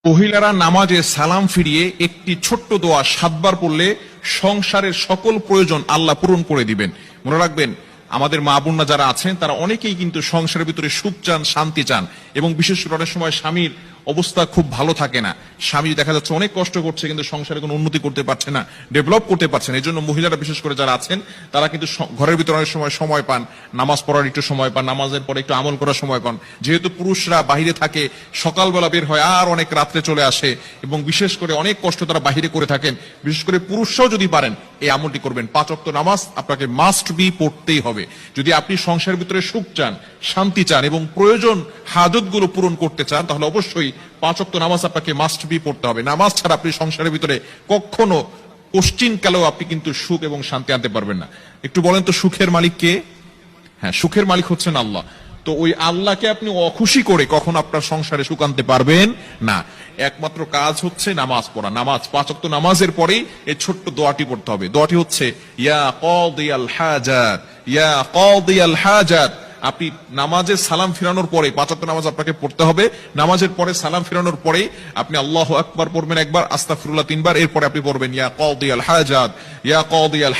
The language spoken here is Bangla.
মহিলারা নামাজে সালাম ফিরিয়ে একটি ছোট্ট দোয়া 7 বার পড়লে সংসারের সকল প্রয়োজন আল্লাহ পূরণ করে দিবেন। মনে রাখবেন, আমাদের মা বোনরা যারা আছেন তারা অনেকেই কিন্তু সংসারের ভিতরে সুখ চান, শান্তি চান, এবং বিশেষ করে অনেক সময় স্বামীর অবস্থা খুব ভালো থাকে না। স্বামী দেখা যাচ্ছে অনেক কষ্ট করছে, কিন্তু সংসারে কোনো উন্নতি করতে পারছে না, ডেভেলপ করতে পারছে না। এই জন্য মহিলারা বিশেষ করে যারা আছেন তারা কিন্তু ঘরের ভিতরে অনেক সময় পান, নামাজ পড়ার একটু সময় পান, নামাজের পরে একটু আমল করার সময় পান। যেহেতু পুরুষরা বাহিরে থাকে, সকালবেলা বের হয় আর অনেক রাত্রে চলে আসে, এবং বিশেষ করে অনেক কষ্ট তারা বাহিরে করে থাকেন। বিশেষ করে পুরুষরাও যদি পারেন এই আমলটি করবেন। 5 ওয়াক্ত নামাজ আপনাকে মাস্ট বি পড়তেই হবে। যদি আপনি সংসারের ভিতরে সুখ চান, শান্তি চান এবং প্রয়োজন হাজত গুলো পূরণ করতে চান, তাহলে অবশ্যই 5 ওয়াক্ত নামাজ আপনাকে মাস্ট বি পড়তে হবে। নামাজ ছাড়া আপনি সংসারের ভিতরে কখনো পশ্চিম কালেও আপনি কিন্তু সুখ এবং শান্তি আনতে পারবেন না। একটু বলেন তো, সুখের মালিক কে? হ্যাঁ, সুখের মালিক হচ্ছেন আল্লাহ। তো ওই আল্লাহকে আপনি অখুশি করে কখনো আপনার সংসারে সুখ আনতে পারবেন না। একমাত্র কাজ হচ্ছে নামাজ পড়া। নামাজ 5 ওয়াক্ত নামাজের পরেই এই ছোট্ট দোয়াটি পড়তে হবে। দোয়াটি হচ্ছে ইয়া কাদিয়াল হাজাত, ইয়া কাদিয়াল হাজাত। আপনি নামাজে সালাম ফিরানোর পরে 5 ওয়াক্ত নামাজ আপনাকে পড়তে হবে। নামাজের পরে সালাম ফিরানোর পরে আপনি আল্লাহু আকবার পড়বেন একবার, আস্তাগফিরুল্লাহ 3 বার, এরপরে আপনি পড়বেন ইয়া কাদিয়াল হাজাত, ইয়া কাদিয়াল